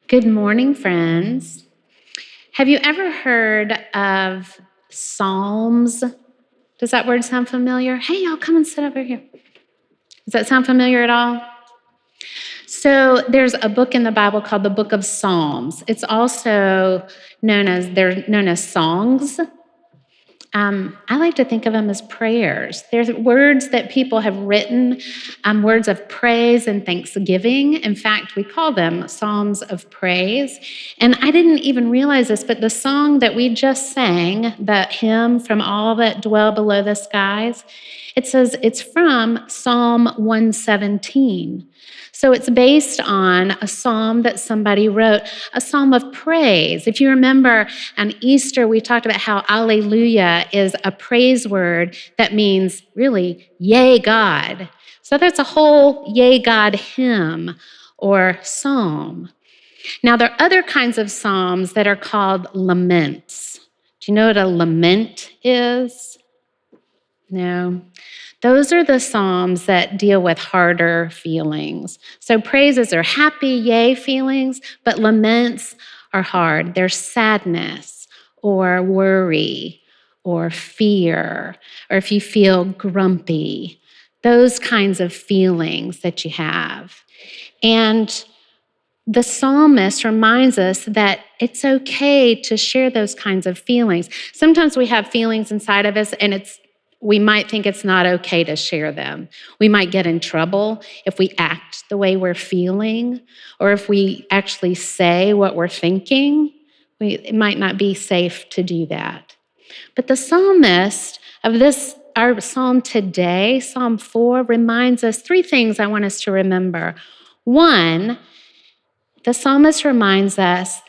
Good morning, friends. Have you ever heard of Psalms? Does that word sound familiar? Hey, y'all, come and sit over here. Does that sound familiar at all? So there's a book in the Bible called the Book of Psalms. It's also they're known as songs. I like to think of them as prayers. There's words that people have written, words of praise and thanksgiving. In fact, we call them Psalms of Praise. And I didn't even realize this, but the song that we just sang, that hymn, From All That Dwell Below the Skies, it says it's from Psalm 117. So it's based on a psalm that somebody wrote, a psalm of praise. If you remember on Easter, we talked about how alleluia is a praise word that means really, yay, God. So that's a whole yay, God hymn or psalm. Now, there are other kinds of psalms that are called laments. Do you know what a lament is? No. Those are the psalms that deal with harder feelings. So praises are happy, yay feelings, but laments are hard. They're sadness or worry or fear, or if you feel grumpy, those kinds of feelings that you have. And the psalmist reminds us that it's okay to share those kinds of feelings. Sometimes we have feelings inside of us and we might think it's not okay to share them. We might get in trouble if we act the way we're feeling, or if we actually say what we're thinking. It might not be safe to do that. But the psalmist of our psalm today, Psalm 4, reminds us three things I want us to remember. One, the psalmist reminds us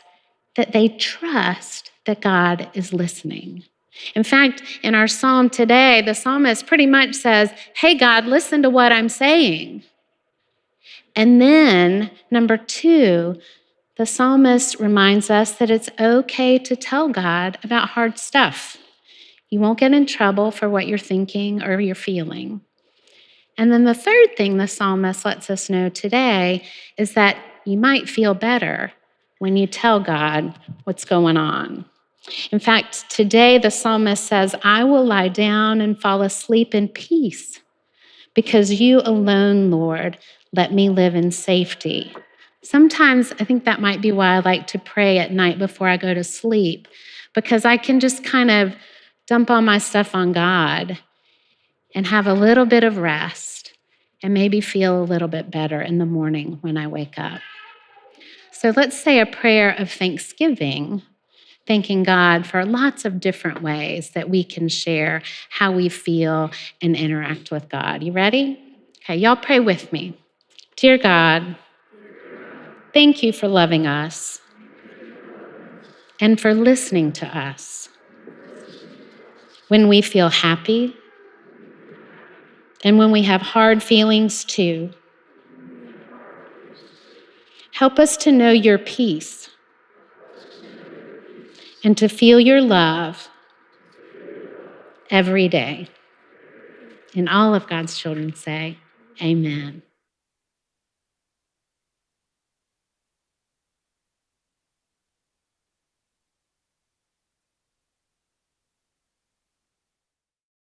that they trust that God is listening. In fact, in our psalm today, the psalmist pretty much says, hey, God, listen to what I'm saying. And then, number two, the psalmist reminds us that it's okay to tell God about hard stuff. You won't get in trouble for what you're thinking or you're feeling. And then the third thing the psalmist lets us know today is that you might feel better when you tell God what's going on. In fact, today the psalmist says, I will lie down and fall asleep in peace because you alone, Lord, let me live in safety. Sometimes I think that might be why I like to pray at night before I go to sleep, because I can just kind of dump all my stuff on God and have a little bit of rest and maybe feel a little bit better in the morning when I wake up. So let's say a prayer of thanksgiving, thanking God for lots of different ways that we can share how we feel and interact with God. You ready? Okay, y'all pray with me. Dear God, thank you for loving us and for listening to us when we feel happy and when we have hard feelings too. Help us to know your peace and to feel your love every day. And all of God's children say, amen.